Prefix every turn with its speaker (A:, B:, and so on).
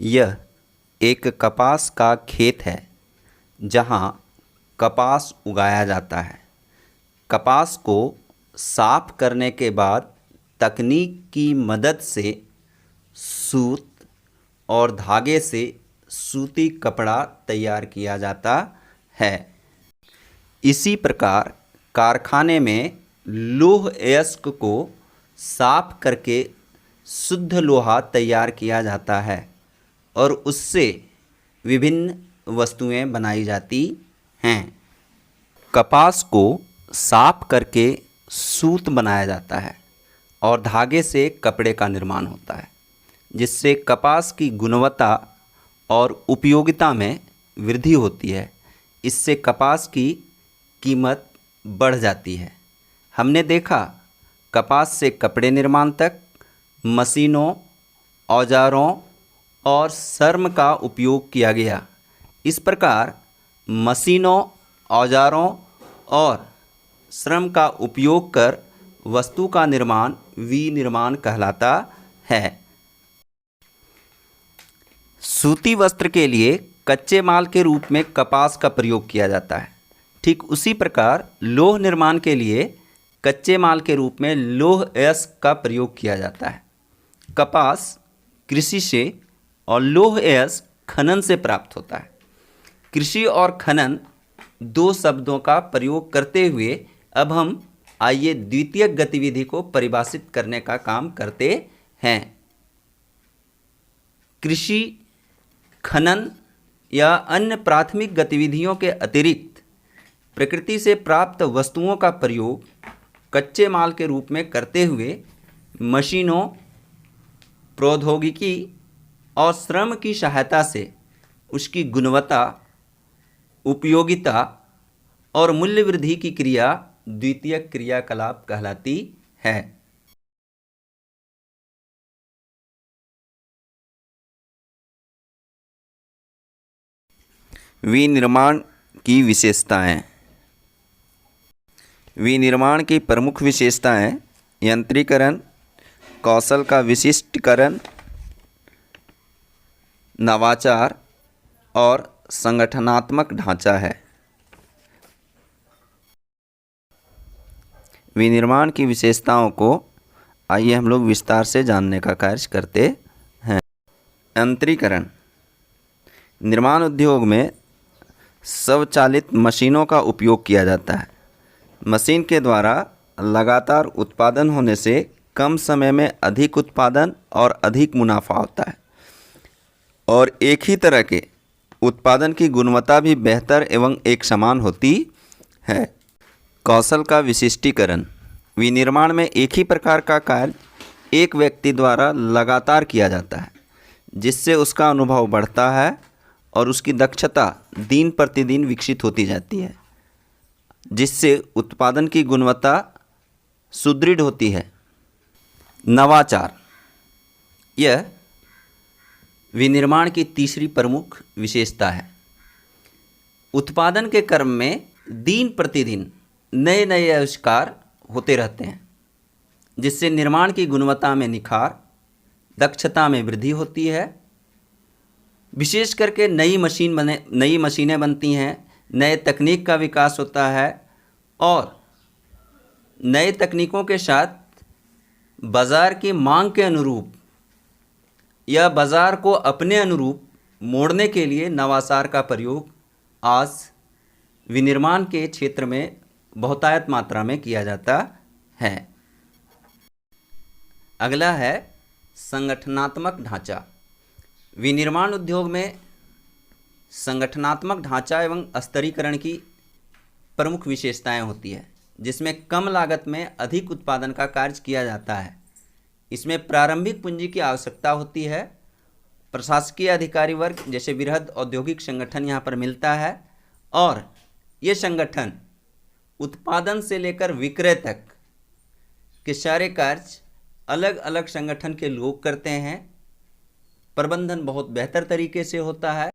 A: यह एक कपास का खेत है जहाँ कपास उगाया जाता है। कपास को साफ करने के बाद तकनीक की मदद से सूत और धागे से सूती कपड़ा तैयार किया जाता है। इसी प्रकार कारखाने में लौह अयस्क को साफ करके शुद्ध लोहा तैयार किया जाता है और उससे विभिन्न वस्तुएं बनाई जाती हैं। कपास को साफ करके सूत बनाया जाता है और धागे से कपड़े का निर्माण होता है, जिससे कपास की गुणवत्ता और उपयोगिता में वृद्धि होती है। इससे कपास की कीमत बढ़ जाती है। हमने देखा कपास से कपड़े निर्माण तक मशीनों, औजारों और श्रम का उपयोग किया गया। इस प्रकार मशीनों, औजारों और श्रम का उपयोग कर वस्तु का निर्माण विनिर्माण कहलाता है। सूती वस्त्र के लिए कच्चे माल के रूप में कपास का प्रयोग किया जाता है। ठीक उसी प्रकार लौह निर्माण के लिए कच्चे माल के रूप में लौह अयस्क का प्रयोग किया जाता है। कपास कृषि से और लौह अयस्क खनन से प्राप्त होता है। कृषि और खनन दो शब्दों का प्रयोग करते हुए अब हम आइए द्वितीयक गतिविधि को परिभाषित करने का काम करते हैं। कृषि, खनन या अन्य प्राथमिक गतिविधियों के अतिरिक्त प्रकृति से प्राप्त वस्तुओं का प्रयोग कच्चे माल के रूप में करते हुए मशीनों, प्रौद्योगिकी और श्रम की सहायता से उसकी गुणवत्ता, उपयोगिता और मूल्य वृद्धि की क्रिया द्वितीयक क्रियाकलाप कहलाती है। विनिर्माण की विशेषताएं। विनिर्माण की प्रमुख विशेषताएं यंत्रीकरण, कौशल का विशिष्टीकरण, नवाचार और संगठनात्मक ढांचा है। विनिर्माण की विशेषताओं को आइए हम लोग विस्तार से जानने का कार्य करते हैं। यंत्रीकरण। निर्माण उद्योग में स्वचालित मशीनों का उपयोग किया जाता है। मशीन के द्वारा लगातार उत्पादन होने से कम समय में अधिक उत्पादन और अधिक मुनाफा होता है और एक ही तरह के उत्पादन की गुणवत्ता भी बेहतर एवं एक समान होती है। कौशल का विशिष्टीकरण। विनिर्माण में एक ही प्रकार का कार्य एक व्यक्ति द्वारा लगातार किया जाता है, जिससे उसका अनुभव बढ़ता है और उसकी दक्षता दिन प्रतिदिन विकसित होती जाती है, जिससे उत्पादन की गुणवत्ता सुदृढ़ होती है। नवाचार। यह विनिर्माण की तीसरी प्रमुख विशेषता है। उत्पादन के क्रम में दिन प्रतिदिन नए नए आविष्कार होते रहते हैं, जिससे निर्माण की गुणवत्ता में निखार, दक्षता में वृद्धि होती है। विशेष करके नई मशीनें बनती हैं, नए तकनीक का विकास होता है और नए तकनीकों के साथ बाज़ार की मांग के अनुरूप या बाज़ार को अपने अनुरूप मोड़ने के लिए नवाचार का प्रयोग आज विनिर्माण के क्षेत्र में बहुतायत मात्रा में किया जाता है। अगला है संगठनात्मक ढांचा। विनिर्माण उद्योग में संगठनात्मक ढांचा एवं स्तरीकरण की प्रमुख विशेषताएं होती है, जिसमें कम लागत में अधिक उत्पादन का कार्य किया जाता है। इसमें प्रारंभिक पूंजी की आवश्यकता होती है। प्रशासकीय अधिकारी वर्ग जैसे वृहद औद्योगिक संगठन यहाँ पर मिलता है और ये संगठन उत्पादन से लेकर विक्रय तक के सारे कार्य अलग अलग संगठन के लोग करते हैं। प्रबंधन बहुत बेहतर तरीके से होता है